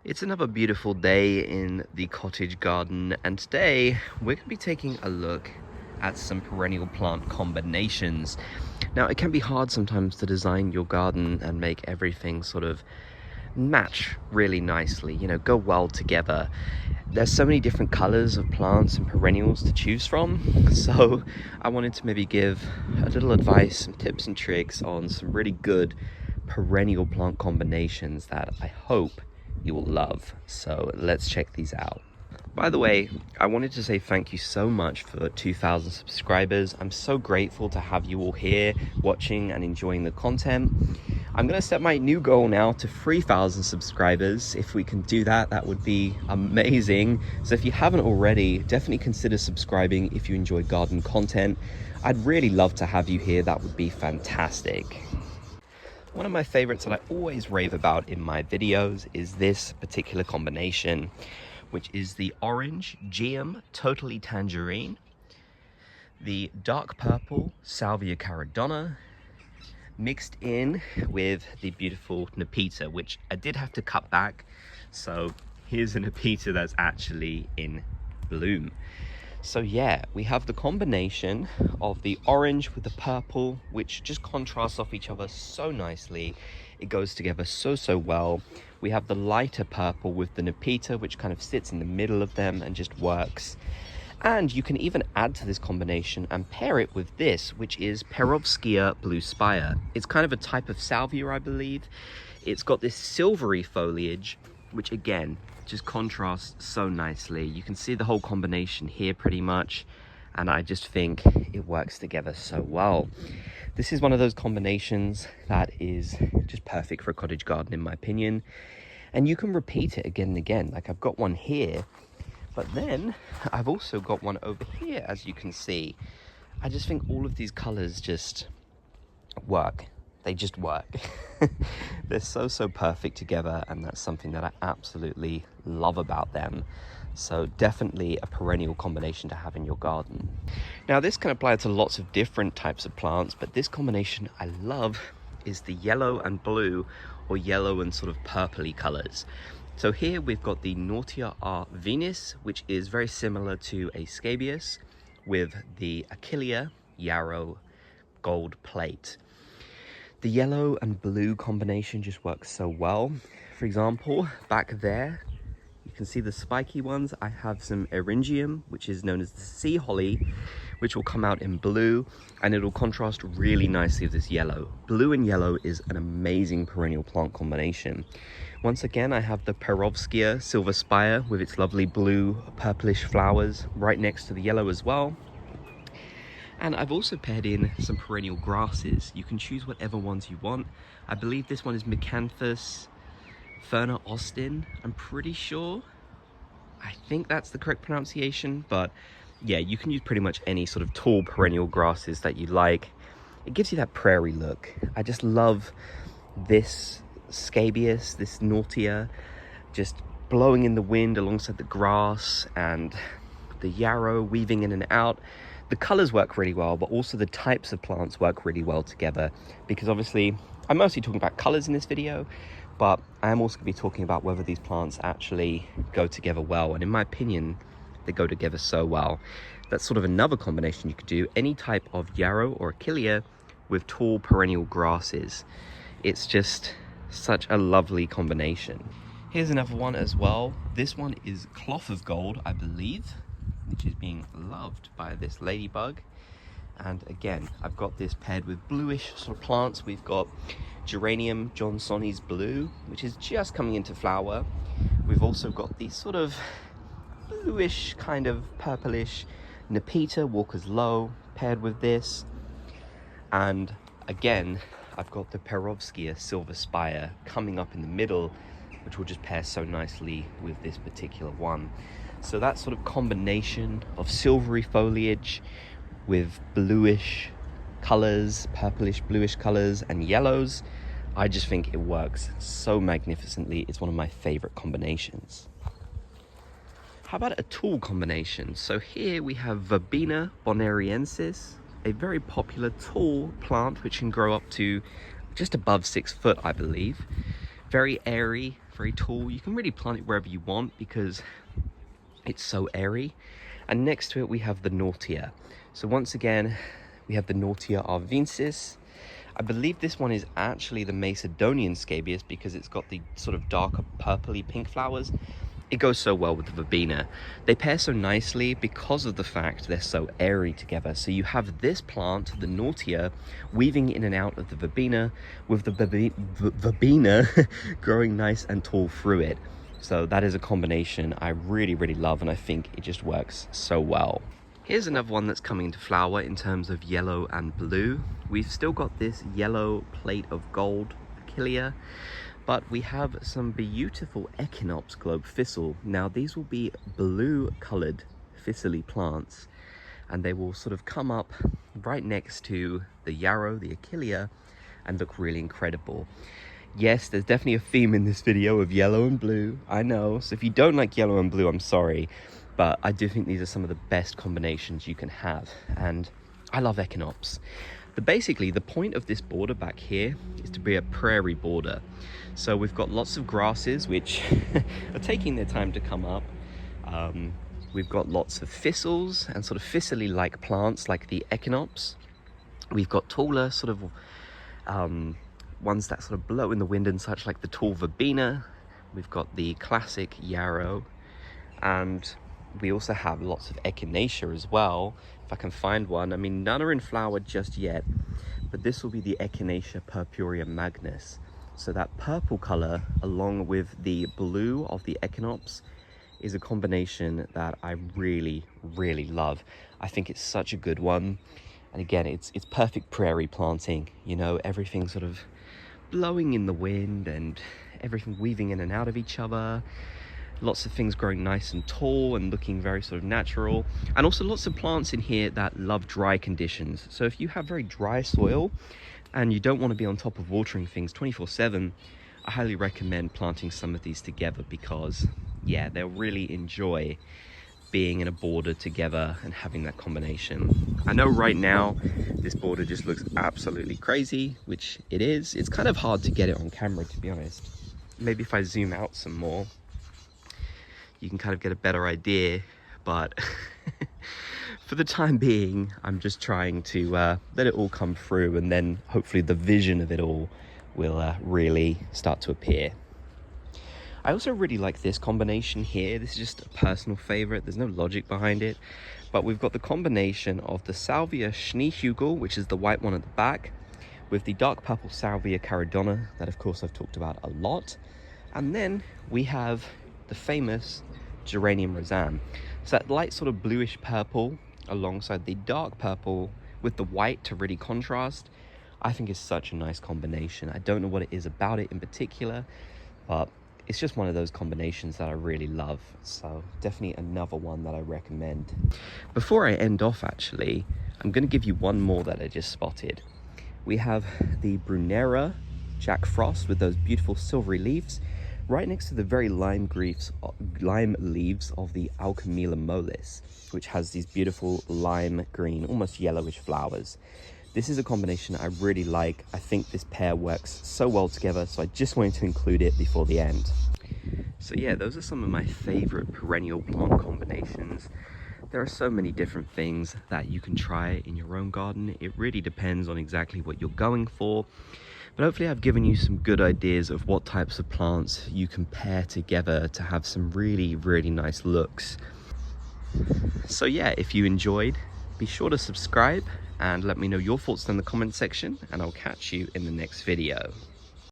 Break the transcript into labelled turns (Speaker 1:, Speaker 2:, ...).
Speaker 1: It's another beautiful day in the cottage garden, and today we're going to be taking a look at some perennial plant combinations. Now, it can be hard sometimes to design your garden and make everything sort of match really nicely, go well together. There's so many different colors of plants and perennials to choose from, so I wanted to maybe give a little advice, some tips and tricks on some really good perennial plant combinations that I hope you will love. So let's check these out. By the way, I wanted to say thank you so much for 2,000 subscribers. I'm so grateful to have you all here watching and enjoying the content. I'm going to set my new goal now to 3,000 subscribers. If we can do that, that would be amazing. So if you haven't already, definitely consider subscribing if you enjoy garden content. I'd really love to have you here. That would be fantastic. One of my favorites that I always rave about in my videos is this particular combination, which is the orange Geum Totally Tangerine, the dark purple Salvia caradonna, mixed in with the beautiful Nepeta, which I did have to cut back. So here's a Nepeta that's actually in bloom. So yeah, we have the combination of the orange with the purple, which just contrasts off each other so nicely. It goes together so well. We have the lighter purple with the Nepeta, which kind of sits in the middle of them and just works. And you can even add to this combination and pair it with this, which is Perovskia Blue Spire. It's kind of a type of salvia, I believe. It's got this silvery foliage, which again, just contrasts so nicely. You can see the whole combination here pretty much, and I just think it works together so well. This is one of those combinations that is just perfect for a cottage garden in my opinion, and you can repeat it again and again. Like I've got one here, but then I've also got one over here, as you can see. I just think all of these colors just work. They just work. They're so perfect together, and that's something that I absolutely love about them. So definitely a perennial combination to have in your garden. Now this can apply to lots of different types of plants, but this combination I love is the yellow and blue, or yellow and sort of purpley colors. So here we've got the Nautia R. Venus, which is very similar to a scabious, with the Achillea yarrow gold plate. The yellow and blue combination just works so well. For example, back there, you can see the spiky ones. I have some Eryngium, which is known as the sea holly, which will come out in blue, and it'll contrast really nicely with this yellow. Blue and yellow is an amazing perennial plant combination. Once again, I have the Perovskia Silver Spire with its lovely blue purplish flowers right next to the yellow as well. And I've also paired in some perennial grasses. You can choose whatever ones you want. I believe this one is Miscanthus Ferna Austin, I'm pretty sure. I think that's the correct pronunciation, but yeah, you can use pretty much any sort of tall perennial grasses that you like. It gives you that prairie look. I just love this scabious, this Nautia, just blowing in the wind alongside the grass, and the yarrow weaving in and out. The colors work really well, but also the types of plants work really well together, because obviously I'm mostly talking about colors in this video, but I am also going to be talking about whether these plants actually go together well. And in my opinion, they go together so well. That's sort of another combination you could do. Any type of yarrow or Achillea with tall perennial grasses. It's just such a lovely combination. Here's another one as well. This one is Cloth of Gold, I believe, which is being loved by this ladybug. And again, I've got this paired with bluish sort of plants. We've got Geranium Johnsoni's Blue, which is just coming into flower. We've also got the sort of bluish, kind of purplish Nepeta Walker's Low paired with this. And again, I've got the Perovskia Silver Spire coming up in the middle, which will just pair so nicely with this particular one. So that sort of combination of silvery foliage with bluish colors, purplish bluish colors, and yellows, I just think it works so magnificently. It's one of my favorite combinations. How about a tall combination? So here we have Verbena bonariensis, a very popular tall plant which can grow up to just above 6 foot, I believe. Very airy, very tall. You can really plant it wherever you want because it's so airy. And next to it we have the Nautia. So once again, we have the Nautia arvensis. I believe this one is actually the Macedonian scabious because it's got the sort of darker purpley pink flowers. It goes so well with the verbena. They pair so nicely because of the fact they're so airy together. So you have this plant, the Nautia, weaving in and out of the verbena, with the verbena growing nice and tall through it. So that is a combination I really, really love, and I think it just works so well. Here's another one that's coming into flower in terms of yellow and blue. We've still got this yellow plate of gold achillea, but we have some beautiful Echinops globe thistle. Now these will be blue colored thistly plants, and they will sort of come up right next to the yarrow, the achillea, and look really incredible. Yes, there's definitely a theme in this video of yellow and blue, I know. So if you don't like yellow and blue, I'm sorry, but I do think these are some of the best combinations you can have, and I love Echinops. But basically, the point of this border back here is to be a prairie border. So we've got lots of grasses which are taking their time to come up. We've got lots of thistles and sort of thistly-like plants like the Echinops. We've got taller sort of ones that sort of blow in the wind and such, like the tall verbena. We've got the classic yarrow, and we also have lots of echinacea as well, if I can find one. I mean, none are in flower just yet, but this will be the Echinacea purpurea magnus. So that purple color along with the blue of the Echinops is a combination that I really, really love. I think it's such a good one. And again, it's perfect prairie planting, you know, everything sort of blowing in the wind and everything weaving in and out of each other. Lots of things growing nice and tall and looking very sort of natural. And also lots of plants in here that love dry conditions. So if you have very dry soil and you don't want to be on top of watering things 24/7, I highly recommend planting some of these together because, yeah, they'll really enjoy being in a border together and having that combination. I know right now this border just looks absolutely crazy, which it is. It's kind of hard to get it on camera, to be honest. Maybe if I zoom out some more, you can kind of get a better idea, but for the time being, I'm just trying to let it all come through, and then hopefully the vision of it all will really start to appear. I also really like this combination here. This is just a personal favorite. There's no logic behind it, but we've got the combination of the Salvia Schneehugel, which is the white one at the back, with the dark purple Salvia caridona, that of course I've talked about a lot. And then we have the famous Geranium Roseanne. So that light sort of bluish purple alongside the dark purple with the white to really contrast, I think is such a nice combination. I don't know what it is about it in particular, but it's just one of those combinations that I really love. So definitely another one that I recommend. Before I end off, actually, I'm going to give you one more that I just spotted. We have the Brunera Jack Frost with those beautiful silvery leaves right next to the very lime leaves of the Alchemilla mollis, which has these beautiful lime green, almost yellowish flowers. This is a combination I really like. I think this pair works so well together, so I just wanted to include it before the end. So yeah, those are some of my favorite perennial plant combinations. There are so many different things that you can try in your own garden. It really depends on exactly what you're going for. But hopefully I've given you some good ideas of what types of plants you can pair together to have some really, really nice looks. So yeah, if you enjoyed, be sure to subscribe and let me know your thoughts in the comment section, and I'll catch you in the next video.